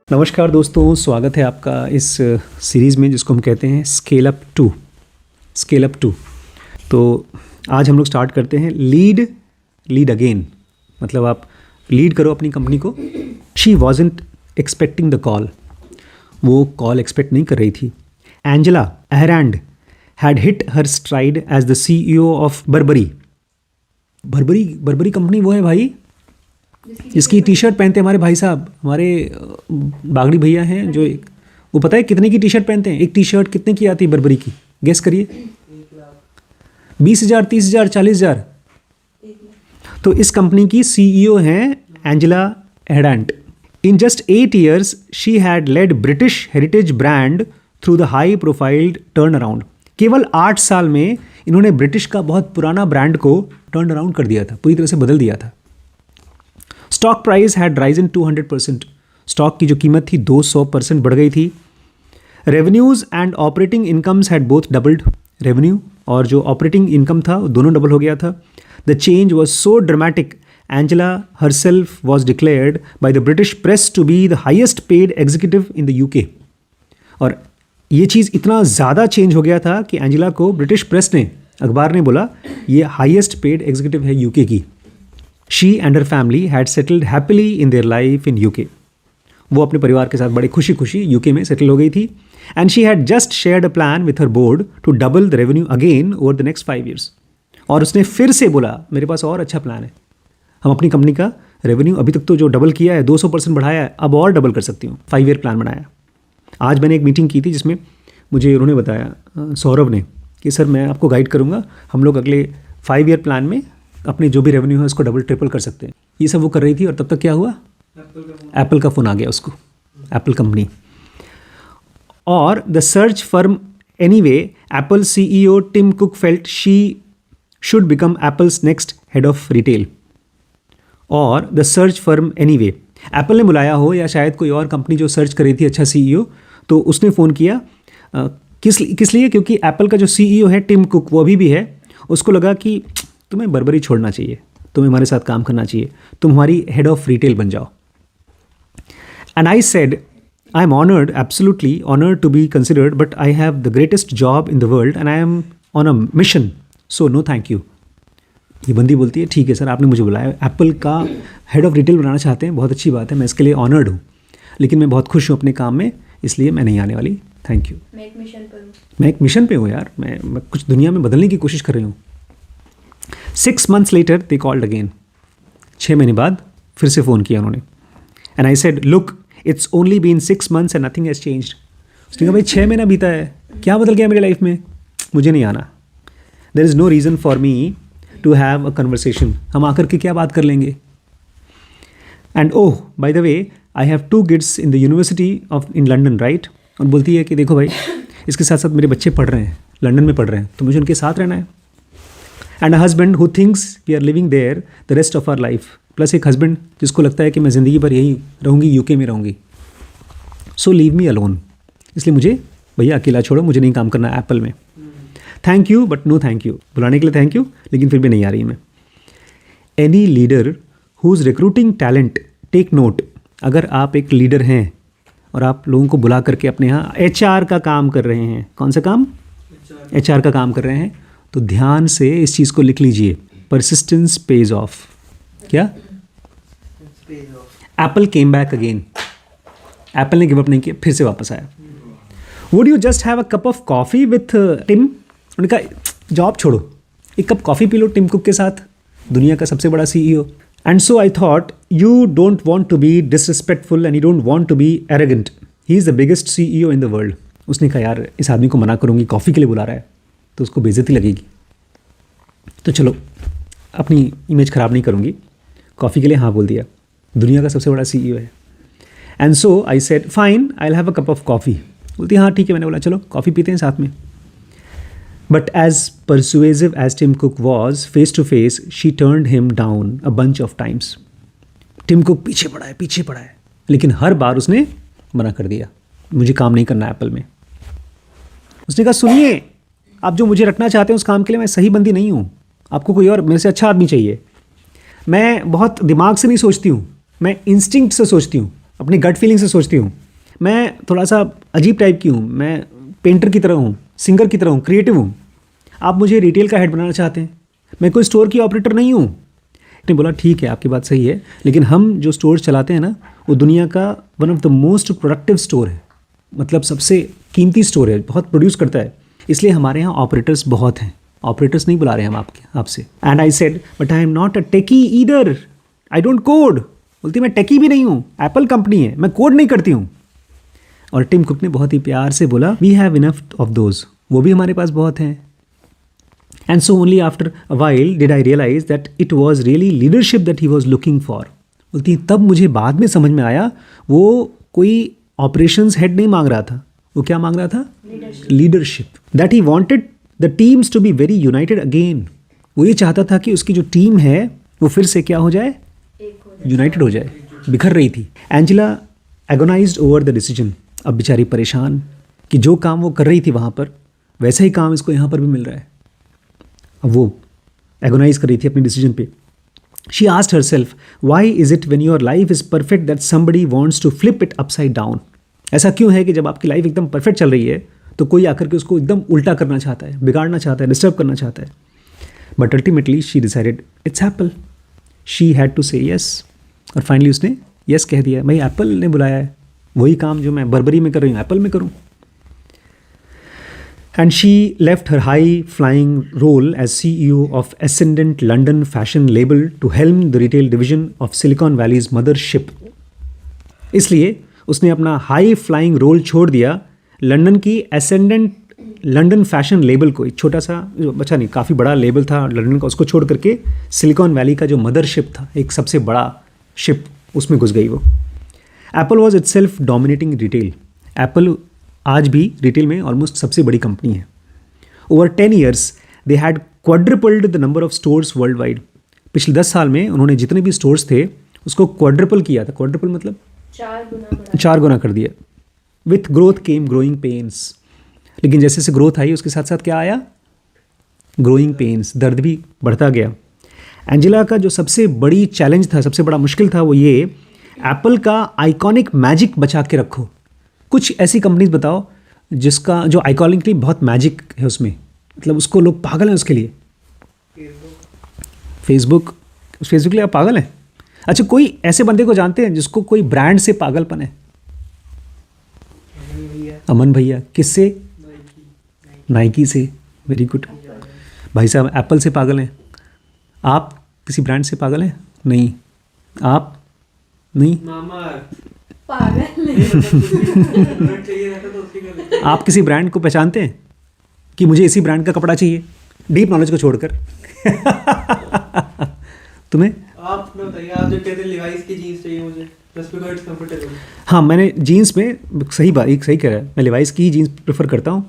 नमस्कार दोस्तों, स्वागत है आपका इस सीरीज़ में जिसको हम कहते हैं स्केल अप टू। तो आज हम लोग स्टार्ट करते हैं लीड अगेन। मतलब आप लीड करो अपनी कंपनी को। She wasn't expecting the call, वो कॉल एक्सपेक्ट नहीं कर रही थी। Angela Ahrendts had hit her stride as the CEO of Burberry company. वो है भाई इसकी टी शर्ट पहनते हैं हमारे भाई साहब, हमारे बागड़ी भैया हैं जो वो पता है कितने की टी शर्ट पहनते हैं? एक टी शर्ट कितने की आती है बर्बरी की? गेस करिए। 20,000, 30,000, 40,000। तो इस कंपनी की CEO हैं Angela Ahrendts. In just 8 years she had led British heritage brand through the high profiled turn around. केवल 8 साल में इन्होंने ब्रिटिश का बहुत पुराना ब्रांड को टर्न अराउंड कर दिया था, पूरी तरह से बदल दिया था। Stock price had Ryzen 200%। Stock की जो कीमत थी 200% बढ़ गई थी। Revenues and operating incomes had both doubled. Revenue और जो ऑपरेटिंग इनकम था दोनों डबल हो गया था। The change was so dramatic Angela herself was declared by the British press to be the highest paid executive in the UK। और ये चीज़ इतना ज़्यादा चेंज हो गया था कि एंजेला को ब्रिटिश प्रेस ने, अखबार ने बोला ये हाइएस्ट पेड एग्जीक्यूटिव है UK की। She and her family had settled happily in their life in UK। वो अपने परिवार के साथ बड़े खुशी UK में सेटल हो गई थी। And she had just shared a plan with her board to double the revenue again over the next 5 years। और उसने फिर से बोला मेरे पास और अच्छा प्लान है, हम अपनी कंपनी का रेवेन्यू अभी तक तो जो डबल किया है 200% बढ़ाया है, अब और डबल कर सकती हूँ। 5 year प्लान बनाया। आज मैंने एक मीटिंग की थी जिसमें मुझे उन्होंने बताया, सौरभ ने, कि सर मैं आपको गाइड करूँगा, हम लोग अगले 5 year प्लान में अपने जो भी रेवेन्यू है उसको डबल ट्रिपल कर सकते हैं। ये सब वो कर रही थी और तब तक क्या हुआ? एप्पल का फ़ोन आ गया उसको, एप्पल कंपनी। और the search firm anyway, Apple CEO Tim Cook felt she should become Apple's next head of retail. और the search firm anyway, Apple ने बुलाया हो या शायद कोई और कंपनी जो सर्च कर रही थी अच्छा CEO, तो उसने फ़ोन किया। किस लिए? क्योंकि एप्पल का जो CEO है टिम कुक, वो अभी भी है। उसको लगा कि तुम्हें बर्बरी छोड़ना चाहिए, तुम्हें हमारे साथ काम करना चाहिए, तुम हमारी हेड ऑफ रिटेल बन जाओ। And I said I am honoured, absolutely honoured to be considered, but I have the greatest job in the world and I am on a mission, so no thank you. ये बंदी बोलती है ठीक है sir, आपने मुझे बुलाया, Apple का हेड ऑफ रिटेल बनाना चाहते हैं, बहुत अच्छी बात है, मैं इसके लिए ऑनर्ड हूँ, लेकिन मैं बहुत खुश हूँ अपने काम में, इसलिए मैं नहीं आने वाली, थैंक यू। मैं एक मिशन पे हूँ यार, मैं कुछ दुनिया में बदलने की कोशिश कर रही हूँ। 6 months later they called again। 6 महीने बाद फिर से फ़ोन किया उन्होंने। And I said look, it's only been 6 months and nothing has changed। उसने कहा भाई 6 महीना बीता है, क्या बदल गया मेरी लाइफ में? मुझे नहीं आना। There is no reason for me to have a conversation। हम आकर के क्या बात कर लेंगे? And oh by the way I have 2 kids in the university in London, right? और बोलती है कि देखो भाई इसके साथ साथ मेरे बच्चे पढ़ रहे हैं, लंदन में पढ़ रहे हैं, तो मुझे उनके साथ रहना है। And a husband who thinks we are living there the rest of our life. Plus एक हस्बैंड जिसको लगता है कि मैं ज़िंदगी भर यहीं रहूँगी, UK में रहूँगी। So leave me alone. इसलिए मुझे भैया अकेला छोड़ो, मुझे नहीं काम करना एप्पल में। Thank you but no thank you. बुलाने के लिए थैंक यू, लेकिन फिर भी नहीं आ रही मैं। Any leader who is recruiting talent, take note. अगर आप एक लीडर हैं और आप लोगों को बुला करके अपने यहाँ HR का काम कर रहे हैं, कौन सा काम? HR का काम कर रहे हैं, तो ध्यान से इस चीज़ को लिख लीजिए, परसिस्टेंस पेज ऑफ। क्या? Apple came back again. Apple ने गिव अप नहीं किया, फिर से वापस आया। Would you just have a cup of coffee with Tim? उन्होंने कहा जॉब छोड़ो, एक कप कॉफ़ी पी लो टिम कुक के साथ, दुनिया का सबसे बड़ा CEO। And so I thought you don't want to be disrespectful and you don't want to be arrogant, he is the biggest CEO in the world. उसने कहा यार इस आदमी को मना करूँगी, कॉफ़ी के लिए बुला रहा है तो उसको बेइज्जती लगेगी, तो चलो अपनी इमेज ख़राब नहीं करूँगी, कॉफ़ी के लिए हाँ बोल दिया, दुनिया का सबसे बड़ा CEO है। And so I said fine I will have a cup of coffee. बोलती हाँ ठीक है, मैंने बोला चलो कॉफ़ी पीते हैं साथ में। But as persuasive as Tim Cook was face to face, she turned him down a bunch of times. Tim Cook पीछे पड़ा है, लेकिन हर बार उसने मना कर दिया, मुझे काम नहीं करना एप्पल में। उसने कहा सुनिए, आप जो मुझे रखना चाहते हैं उस काम के लिए मैं सही बंदी नहीं हूँ, आपको कोई और मेरे से अच्छा आदमी चाहिए। मैं बहुत दिमाग से नहीं सोचती हूँ, मैं इंस्टिंक्ट से सोचती हूँ। अपनी गट फीलिंग से सोचती हूँ। मैं थोड़ा सा अजीब टाइप की हूँ, मैं पेंटर की तरह हूँ, सिंगर की तरह हूँ, क्रिएटिव हूँ। आप मुझे रिटेल का हेड बनाना चाहते हैं, मैं कोई स्टोर की ऑपरेटर नहीं हूँ। ने बोला ठीक है, आपकी बात सही है, लेकिन हम जो स्टोर चलाते हैं ना, वो दुनिया का one of the most productive store है, मतलब सबसे कीमती स्टोर है, बहुत प्रोड्यूस करता है, इसलिए हमारे यहाँ ऑपरेटर्स बहुत हैं। ऑपरेटर्स नहीं बुला रहे हैं हम आपसे। And I said but I am not a techie either, I don't code. बोलती मैं टेकी भी नहीं हूँ, एप्पल कंपनी है, मैं कोड नहीं करती हूँ। और टिम कुक ने बहुत ही प्यार से बोला we have enough of those, वो भी हमारे पास बहुत हैं। And so only after a while did I realize that it was really leadership that he was looking for. बोलती तब मुझे बाद में समझ में आया वो कोई ऑपरेशंस हेड नहीं मांग रहा था, वो क्या मांग रहा था? Leadership. That he wanted the teams to be very united again. वो ये चाहता था कि उसकी जो टीम है वो फिर से क्या हो जाए? यूनाइटेड हो जाए, बिखर रही थी। Angela agonized over the decision. अब बेचारी परेशान कि जो काम वो कर रही थी वहाँ पर, वैसा ही काम इसको यहाँ पर भी मिल रहा है। अब वो एगोनाइज कर रही थी अपने डिसीजन पे। She asked herself why is it when your life is perfect that somebody wants to flip it upside down. ऐसा क्यों है कि जब आपकी लाइफ एकदम परफेक्ट चल रही है तो कोई आकर के उसको एकदम उल्टा करना चाहता है, बिगाड़ना चाहता है, डिस्टर्ब करना चाहता है। But ultimately she decided it's Apple. She had to say yes, और फाइनली उसने यस कह दिया, भाई एप्पल ने बुलाया है, वही काम जो मैं बर्बरी में कर रही हूँ एप्पल में करूँ। And she left her high-flying role as CEO of Ascendant London fashion label to helm the retail division of Silicon Valley's mothership. इसलिए उसने अपना हाई-फ्लाइंग रोल छोड़ दिया लंदन की एसेंडेंट लंदन फैशन लेबल को, एक छोटा सा, अच्छा नहीं काफ़ी बड़ा लेबल था लंदन का, उसको छोड़ करके सिलिकॉन वैली का जो मदरशिप था, एक सबसे बड़ा शिप, उसमें घुस गई वो। Apple was itself dominating retail. Apple आज भी रिटेल में ऑलमोस्ट सबसे बड़ी कंपनी है। Over 10 years they had quadrupled the number of stores worldwide. पिछले 10 साल में उन्होंने जितने भी स्टोर्स थे उसको क्वाड्रिपल किया था। क्वाड्रिपल मतलब 4 गुना कर दिया। With growth came growing pains. लेकिन जैसे जैसे ग्रोथ आई उसके साथ साथ क्या आया? ग्रोइंग पेन्स, दर्द भी बढ़ता गया। एंजेला का जो सबसे बड़ी चैलेंज था, सबसे बड़ा मुश्किल था, वो ये एप्पल का आइकॉनिक मैजिक बचा के रखो। कुछ ऐसी कंपनीज बताओ जिसका जो आइकॉनिकली बहुत मैजिक है उसमें, मतलब उसको लोग पागल हैं उसके लिए। फेसबुक के लिए आप पागल हैं? अच्छा, कोई ऐसे बंदे को जानते हैं जिसको कोई ब्रांड से पागलपन है? अमन भैया। किससे? नाइकी से। वेरी गुड भाई साहब, एप्पल से पागल हैं। आप किसी ब्रांड से पागल हैं? नहीं। आप नहीं? आप किसी ब्रांड को पहचानते हैं कि मुझे इसी ब्रांड का कपड़ा चाहिए, डीप नॉलेज को छोड़कर? तुम्हें? आप बताइए, आप जो कहते हैं लिवाइस की जीन्स चाहिए मुझे, जस्ट बिकॉज़ इट्स कंफर्टेबल। हाँ, मैंने जीन्स में सही कह रहा है, मैं लिवाइस की ही जीन्स प्रेफर करता हूँ।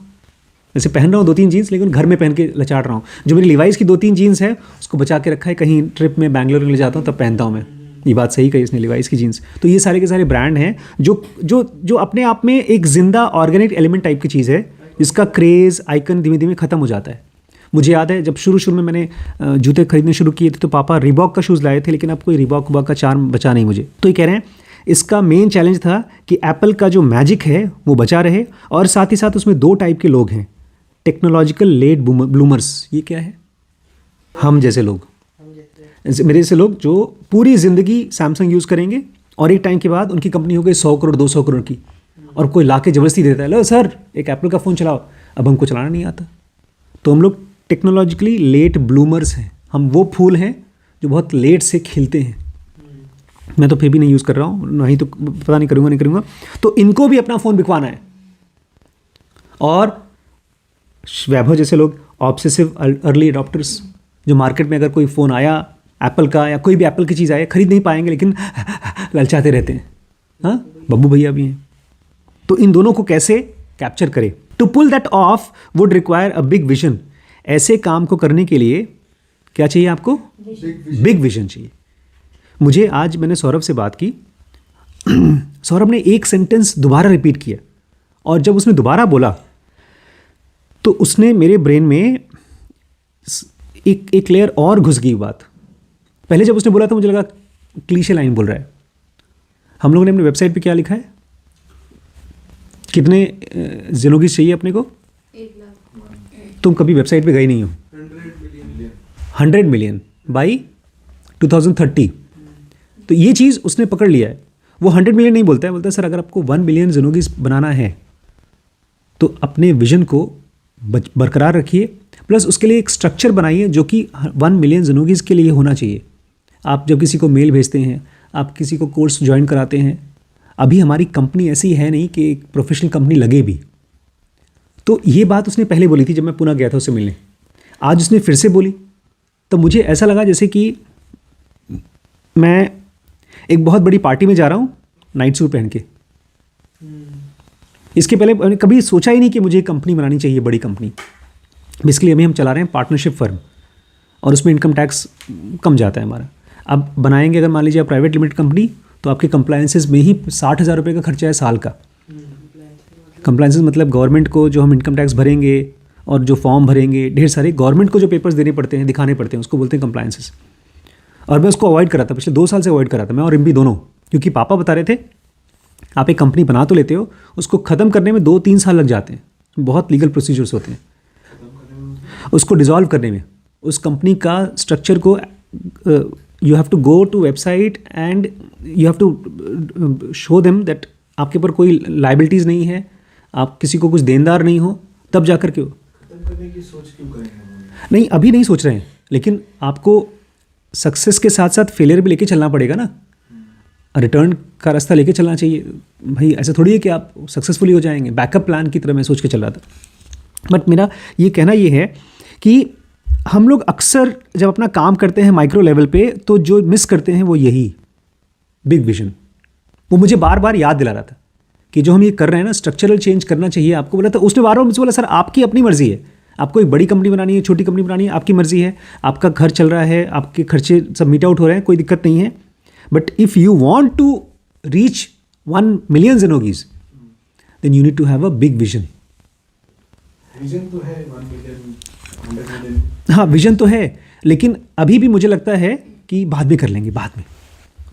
वैसे पहन रहा हूँ 2-3 जीन्स, लेकिन घर में पहन के लचाड़ रहा हूँ। जो मेरी लिवाइस की 2-3 जीन्स है उसको बचा के रखा है, कहीं ट्रिप में बैंगलोर ले जाता हूँ तब पहनता हूँ मैं। ये बात सही कही इसने, लिवाइस की जीन्स। तो ये सारे के सारे ब्रांड हैं जो अपने आप में एक जिंदा ऑर्गेनिक एलिमेंट टाइप की चीज़ है, जिसका क्रेज़ आइकन धीमे धीमे ख़त्म हो जाता है। मुझे याद है जब शुरू में मैंने जूते खरीदने शुरू किए थे तो पापा रिबॉक का शूज़ लाए थे, लेकिन अब कोई रिबॉक का चार्म बचा नहीं मुझे। तो ये कह रहे हैं इसका मेन चैलेंज था कि एप्पल का जो मैजिक है वो बचा रहे, और साथ ही साथ उसमें 2 टाइप के लोग हैं, टेक्नोलॉजिकल लेट ब्लूमर्स। ये क्या है? हम जैसे लोग, मेरे जैसे लोग जो पूरी ज़िंदगी सैमसंग यूज़ करेंगे और एक टाइम के बाद उनकी कंपनी हो गई 100 करोड़ 200 करोड़ की, और कोई ला के ज़बरदस्ती देता है, लो सर एक एप्पल का फ़ोन चलाओ, अब हमको चलाना नहीं आता। तो हम लोग टेक्नोलॉजिकली लेट ब्लूमर्स हैं। हम वो फूल हैं जो बहुत लेट से खिलते हैं। मैं तो फिर भी नहीं यूज़ कर रहा हूँ, नहीं तो पता नहीं करूँगा। तो इनको भी अपना फ़ोन बिकवाना है। और वैभव जैसे लोग ऑब्सेसिव अर्ली अडॉप्टर्स, जो मार्केट में अगर कोई फ़ोन आया एप्पल का या कोई भी एप्पल की चीज़ आए, खरीद नहीं पाएंगे लेकिन ललचाते रहते हैं। हाँ, बब्बू भैया भी हैं। तो इन दोनों को कैसे कैप्चर करें? To pull that off would require a big vision. ऐसे काम को करने के लिए क्या चाहिए आपको? बिग विजन चाहिए। मुझे आज मैंने सौरभ से बात की, सौरभ ने एक सेंटेंस दोबारा रिपीट किया, और जब उसने दोबारा बोला तो उसने मेरे ब्रेन में एक लेयर और घुस गई बात। पहले जब उसने बोला था मुझे लगा क्लीशे लाइन बोल रहा है, हम लोगों ने अपनी वेबसाइट पे क्या लिखा है, कितने ज़ेनोगीज चाहिए अपने को? 1 लाख। तुम कभी वेबसाइट पे गए नहीं हो। 100 मिलियन बाई 2030। तो ये चीज़ उसने पकड़ लिया है। वो 100 मिलियन नहीं बोलता है, बोलता है सर अगर आपको 1 मिलियन ज़ेनोगीज बनाना है तो अपने विजन को बरकरार रखिए, प्लस उसके लिए एक स्ट्रक्चर बनाइए जो कि 1 मिलियन ज़ेनोगीज के लिए होना चाहिए। आप जब किसी को मेल भेजते हैं, आप किसी को कोर्स ज्वाइन कराते हैं, अभी हमारी कंपनी ऐसी है नहीं कि एक प्रोफेशनल कंपनी लगे भी। तो ये बात उसने पहले बोली थी जब मैं पुणे गया था उससे मिलने, आज उसने फिर से बोली। तो मुझे ऐसा लगा जैसे कि मैं एक बहुत बड़ी पार्टी में जा रहा हूँ नाइट सूट पहन के। इसके पहले मैंने कभी सोचा ही नहीं कि मुझे एक कंपनी बनानी चाहिए, बड़ी कंपनी। बेसिकली अभी हम चला रहे हैं पार्टनरशिप फर्म, और उसमें इनकम टैक्स कम जाता है हमारा। अब बनाएंगे अगर मान लीजिए आप प्राइवेट लिमिटेड कंपनी, तो आपके कंप्लायंसेस में ही 60,000 रुपये का खर्चा है साल का। कंप्लायंसेस मतलब गवर्नमेंट को जो हम इनकम टैक्स भरेंगे और जो फॉर्म भरेंगे, ढेर सारे गवर्नमेंट को जो पेपर्स देने पड़ते हैं, दिखाने पड़ते हैं, उसको बोलते हैं कंप्लायंसेस। और मैं उसको अवॉइड करा था, पिछले 2 साल से अवॉइड करा था मैं और एमपी दोनों, क्योंकि पापा बता रहे थे आप एक कंपनी बना तो लेते हो, उसको ख़त्म करने में 2-3 साल लग जाते हैं, बहुत लीगल प्रोसीजर्स होते हैं उसको डिज़ोल्व करने में। उस कंपनी का स्ट्रक्चर को you have to go to website and you have to show them that आपके ऊपर कोई लाइबिलिटीज़ नहीं है, आप किसी को कुछ देनदार नहीं हो, तब जा कर के हो। करने की सोच क्यों करेंगे? नहीं, अभी नहीं सोच रहे हैं, लेकिन आपको सक्सेस के साथ साथ फेलियर भी लेके चलना पड़ेगा ना, रिटर्न का रास्ता लेके चलना चाहिए भाई। ऐसा थोड़ी है कि आप सक्सेसफुली हो जाएंगे। बैकअप प्लान की तरह मैं सोच के चल रहा था। बट मेरा ये कहना ये है कि हम लोग अक्सर जब अपना काम करते हैं माइक्रो लेवल पे, तो जो मिस करते हैं वो यही बिग विजन। वो मुझे बार बार याद दिला रहा था कि जो हम ये कर रहे हैं ना, स्ट्रक्चरल चेंज करना चाहिए आपको। बोला था उसने, बार बार मुझसे बोला सर आपकी अपनी मर्जी है, आपको एक बड़ी कंपनी बनानी है, छोटी कंपनी बनानी है, आपकी मर्जी है, आपका घर चल रहा है, आपके खर्चे सब मीट आउट हो रहे हैं, कोई दिक्कत नहीं है। But if you want to reach 1 million ज़ेनोगीज then you need to have a big vision. Vision तो है 1 मिलियन 100 मिलियन। हाँ, विजन तो है, लेकिन अभी भी मुझे लगता है कि बाद में कर लेंगे, बाद में,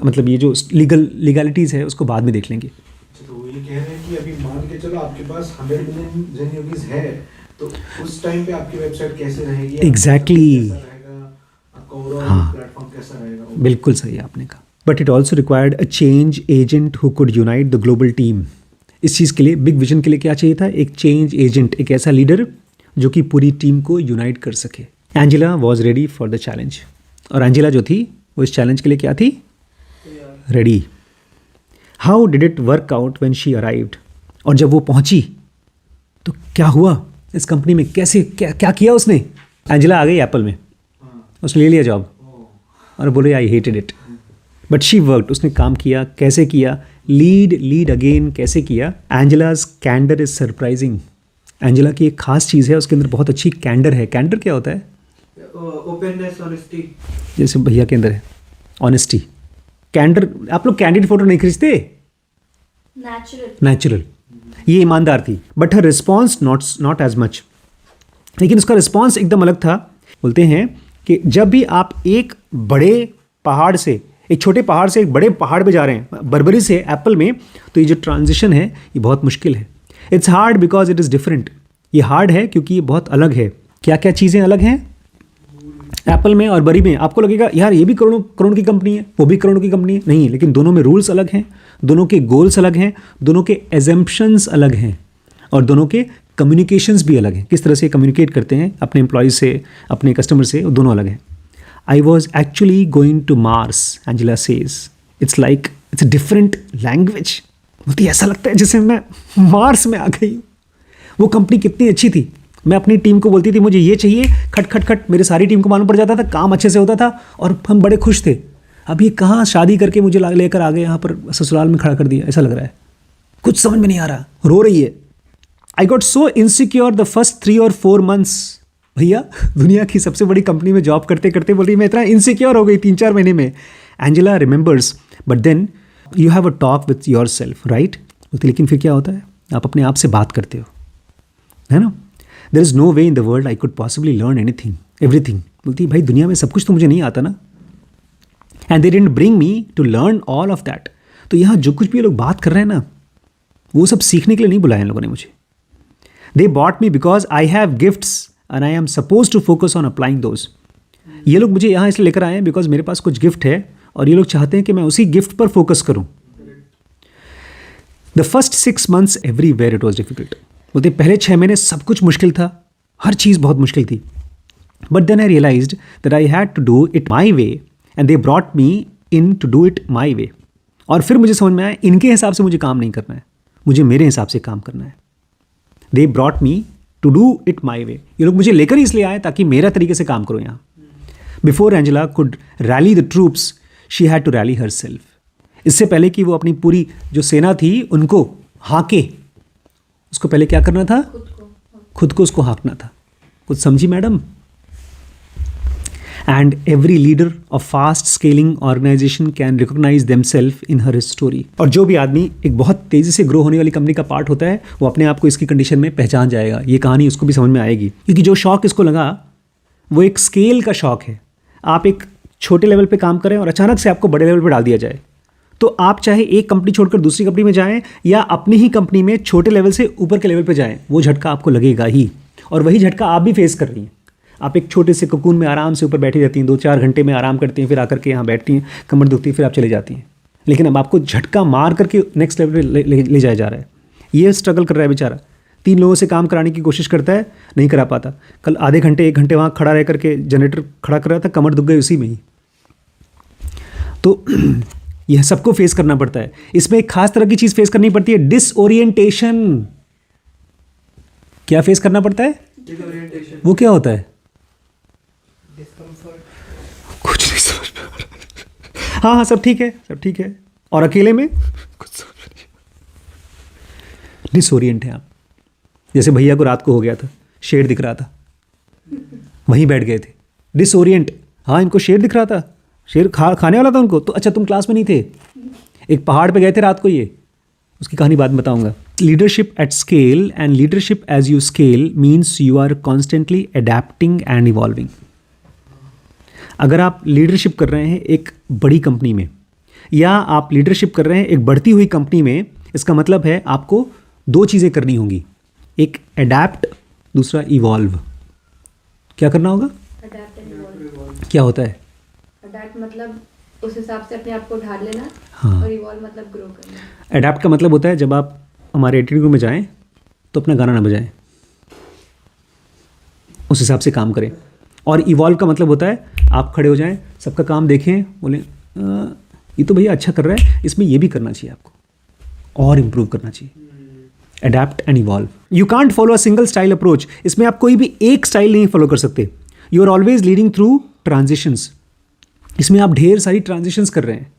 मतलब ये जो लीगैलिटीज़ है उसको बाद में देख लेंगे। अच्छा, तो ये कह रहे हैं कि अभी मान के चलो आपके पास 100 मिलियन ज़ेनोगीज है, तो उस टाइम पे आपकी वेबसाइट कैसे रहेगी? Exactly. कैसा रहेगा आपका ओवरऑल हाँ। प्लेटफॉर्म कैसा रहेगा? बिल्कुल सही आपने कहा। But it also required a change agent who could unite the global team. इस चीज़ के लिए, बिग विजन के लिए क्या चाहिए था? एक चेंज एजेंट, एक ऐसा लीडर जो कि पूरी टीम को यूनाइट कर सके। Angela was ready for the challenge, और एंजेला जो थी वो इस चैलेंज के लिए क्या थी? Ready. How did it work out when she arrived? और जब वो पहुंची तो क्या हुआ इस कंपनी में? कैसे क्या किया उसने? एंजेला आ गई एप्पल में, उसने ले लिया जॉब और बोले I hated it, but she worked. उसने काम किया। कैसे किया? लीड अगेन कैसे किया? एंजेलाज कैंडर इज सरप्राइजिंग। एंजेला की एक खास चीज़ है, उसके अंदर बहुत अच्छी कैंडर है। कैंडर क्या होता है? Openness, honesty. जैसे भैया के अंदर है ऑनेस्टी। कैंडर, आप लोग कैंडिड फोटो नहीं खींचते? नेचुरल। ये ईमानदार थी, but her response not as much. लेकिन उसका रिस्पॉन्स एकदम अलग था। बोलते हैं कि जब भी आप एक बड़े पहाड़ से, एक छोटे पहाड़ से एक बड़े पहाड़ पे जा रहे हैं, बर्बरी से एप्पल में, तो ये जो ट्रांजिशन है ये बहुत मुश्किल है। It's hard because it is different. ये हार्ड है क्योंकि ये बहुत अलग है। क्या क्या चीज़ें अलग हैं एप्पल में और बरी में? आपको लगेगा यार ये भी करोड़ों की कंपनी है, वो भी करोड़ों की कंपनी है। नहीं, लेकिन दोनों में रूल्स अलग हैं, दोनों के गोल्स अलग हैं, दोनों के एजम्पशंस अलग हैं, और दोनों के कम्युनिकेशंस भी अलग हैं। किस तरह से कम्युनिकेट करते हैं अपने एम्प्लॉयज़ से, अपने कस्टमर से, वो दोनों अलग हैं। I was actually going to Mars, Angela says. It's like it's a different language. मुझे ऐसा लगता है जैसे मैं मार्स में आ गई हूँ। वो कंपनी कितनी अच्छी थी। मैं अपनी टीम को बोलती थी मुझे ये चाहिए, खट खट खट, मेरे सारी टीम को मालूम पड़ जाता था, काम अच्छे से होता था और हम बड़े खुश थे। अब ये कहाँ शादी करके मुझे लेकर आ गए यहाँ पर ससुराल में खड़ा कर दिया, ऐसा लग रहा है। कुछ समझ में नहीं आ रहा, रो रही है। I got so insecure the first 3 or 4 months। भैया दुनिया की सबसे बड़ी कंपनी में जॉब करते करते बोल रही मैं इतना इनसिक्योर हो गई 3-4 महीने में। Angela remembers, but then you have a talk with your self, right? बोलती लेकिन फिर क्या होता है, आप अपने आप से बात करते हो, है ना? There is no way in the world I could possibly learn everything. बोलती भाई दुनिया में सब कुछ तो मुझे नहीं आता ना। And they didn't bring me to learn all of that. तो यहाँ जो कुछ भी ये लोग बात कर रहे हैं ना, वो सब सीखने के लिए नहीं बुलाया इन लोगों ने मुझे. They bought me because I have gifts and I am suppose to focus on applying those. ये लोग मुझे यहाँ इसलिए लेकर आए हैं बिकॉज मेरे पास कुछ गिफ्ट है और ये लोग चाहते हैं कि मैं उसी गिफ्ट पर फोकस करूँ. The first 6 months everywhere it was difficult. बोलते पहले 6 महीने सब कुछ मुश्किल था, हर चीज़ बहुत मुश्किल थी. But then I realized that I had to do it my way and they brought me in to do it my way. और फिर मुझे समझ में आया इनके हिसाब से मुझे काम नहीं करना है, मुझे मेरे हिसाब से काम करना है. They brought me to do it my way. ये लोग मुझे लेकर ही इसलिए आए ताकि मेरा तरीके से काम करो यहाँ. Before Angela could rally the troops she had to rally her self. इससे पहले कि वो अपनी पूरी जो सेना थी उनको हाके, उसको पहले क्या करना था, खुद को उसको हाँकना था. कुछ समझी madam? And every leader of fast scaling organisation can recognise themselves in her story. और जो भी आदमी एक बहुत तेज़ी से ग्रो होने वाली कंपनी का पार्ट होता है वो अपने आप को इसकी कंडीशन में पहचान जाएगा. ये कहानी उसको भी समझ में आएगी क्योंकि जो शौक इसको लगा वो एक स्केल का शौक है. आप एक छोटे लेवल पे काम करें और अचानक से आपको बड़े लेवल पे डाल दिया जाए, तो आप चाहे एक कंपनी छोड़कर दूसरी कंपनी में जाएं या अपनी ही कंपनी में छोटे लेवल से ऊपर के लेवल पे जाएं, वो झटका आपको लगेगा ही. और वही झटका आप भी फेस कर रही हैं. आप एक छोटे से कोकून में आराम से ऊपर बैठी रहती हैं, 2-4 घंटे में आराम करती हैं, फिर आकर के यहाँ बैठती हैं, कमर दुखती है, फिर आप चले जाती हैं. लेकिन अब आपको झटका मार करके नेक्स्ट लेवल पर ले जाया जा रहा है. ये स्ट्रगल कर रहा है बेचारा. 3 लोगों से काम कराने की कोशिश करता है, नहीं करा पाता. कल आधे घंटे 1 घंटे वहाँ खड़ा रह करके जनरेटर खड़ा कर रहा था, कमर दुख गई उसी में ही. तो यह सबको फेस करना पड़ता है. इसमें एक खास तरह की चीज़ फेस करनी पड़ती है, डिसओरिएंटेशन. क्या फेस करना पड़ता है? डिसओरिएंटेशन. वो क्या होता है? डिस्कम्फर्ट. कुछ नहीं समझ में आ रहा. हाँ सब ठीक है, सब ठीक है. और अकेले में कुछ समझ नहीं. डिसओरिएंट है आप. जैसे भैया को रात को हो गया था, शेर दिख रहा था, वहीं बैठ गए थे. डिसओरिएंट. हाँ इनको शेर दिख रहा था, शेर खाने वाला था उनको. तो अच्छा तुम क्लास में नहीं थे, एक पहाड़ पे गए थे रात को. ये उसकी कहानी बाद में बताऊंगा. Leadership at scale and leadership as you scale means you are constantly adapting and evolving. अगर आप लीडरशिप कर रहे हैं एक बड़ी कंपनी में या आप लीडरशिप कर रहे हैं एक बढ़ती हुई कंपनी में, इसका मतलब है आपको 2 चीज़ें करनी होंगी. एक अडेप्ट, दूसरा इवॉल्व. क्या करना होगा? Adapt and evolve. क्या होता है? अडैप्ट मतलब उस हिसाब से अपने आप को ढाल लेना. हाँ. और इवॉल्व मतलब ग्रो करना. अडेप्ट का मतलब होता है जब आप हमारे एडिटिंग रूम में जाएं तो अपना गाना ना बजाएं, उस हिसाब से काम करें. और इवॉल्व का मतलब होता है आप खड़े हो जाएं, सबका काम देखें, बोलें ये तो भैया अच्छा कर रहा है, इसमें ये भी करना चाहिए आपको और इम्प्रूव करना चाहिए. Adapt and evolve. You can't follow a single style approach. इसमें आप कोई भी एक स्टाइल नहीं फॉलो कर सकते. You are always leading through transitions. इसमें आप ढेर सारी ट्रांजिशंस कर रहे हैं.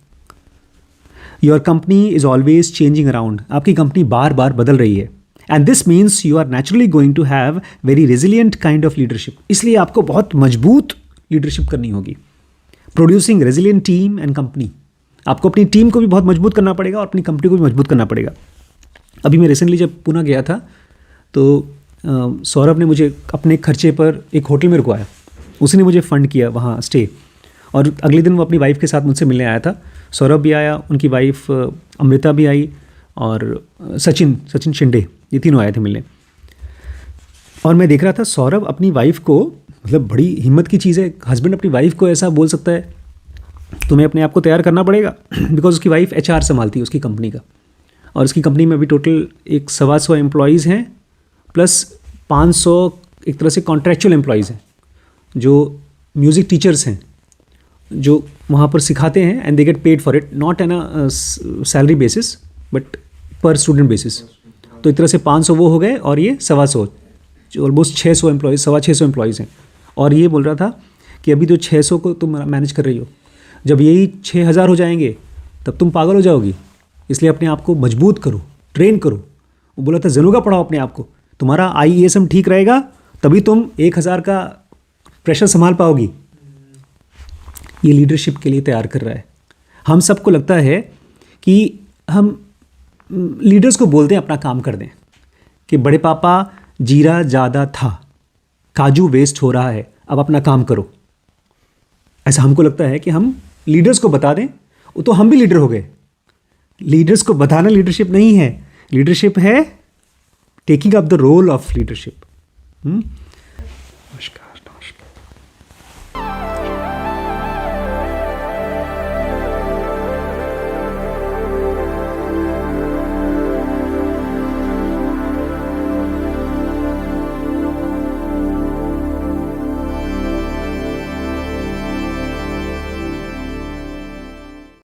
Your company is always changing around. आपकी कंपनी बार बार बदल रही है. And this means you are naturally going to have very resilient kind of leadership. इसलिए आपको बहुत मजबूत लीडरशिप करनी होगी. Producing resilient team and company. आपको अपनी टीम को भी बहुत मजबूत करना पड़ेगा और अपनी कंपनी को भी मजबूत करना पड़ेगा. अभी मैं रिसेंटली जब पुणे गया था तो सौरभ ने मुझे अपने खर्चे पर एक होटल में रुकवाया. उसने मुझे फ़ंड किया वहाँ स्टे. और अगले दिन वो अपनी वाइफ़ के साथ मुझसे मिलने आया था. सौरभ भी आया, उनकी वाइफ़ अमृता भी आई और सचिन शिंदे, ये तीनों आए थे मिलने. और मैं देख रहा था सौरभ अपनी वाइफ़ को, मतलब बड़ी हिम्मत की चीज़ है, हस्बैंड अपनी वाइफ़ को ऐसा बोल सकता है. तुम्हें अपने आप को तैयार करना पड़ेगा बिकॉज उसकी वाइफ़ HR संभालती है उसकी कंपनी का. और उसकी कंपनी में अभी टोटल 125 एम्प्लॉयज़ हैं प्लस 500 एक तरह से कॉन्ट्रैक्चुअल एम्प्लॉयज़ हैं जो म्यूज़िक टीचर्स हैं जो वहाँ पर सिखाते हैं. And they get paid for it, not an a salary basis but पर स्टूडेंट बेसिस. तो एक तरह से 500 वो हो गए और ये 125, ऑलमोस्ट 600 एम्प्लॉयज़, 625 एम्प्लॉयज़ हैं. और ये बोल रहा था कि अभी जो 600 को तुम मैनेज कर रही हो, जब यही 6000 हो जाएंगे तब तुम पागल हो जाओगी. इसलिए अपने आप को मजबूत करो, ट्रेन करो. वो बोला था ज़रूर पढ़ाओ अपने आप को, तुम्हारा IESM ठीक रहेगा तभी तुम 1000 का प्रेशर संभाल पाओगी. ये लीडरशिप के लिए तैयार कर रहा है. हम सबको लगता है कि हम लीडर्स को बोलते हैं अपना काम कर दें कि बड़े पापा जीरा ज़्यादा था, काजू वेस्ट हो रहा है, अब अपना काम करो. ऐसा हमको लगता है कि हम लीडर्स को बता दें तो हम भी लीडर हो गए. लीडर्स को बताना लीडरशिप नहीं है, लीडरशिप है taking up the role of leadership.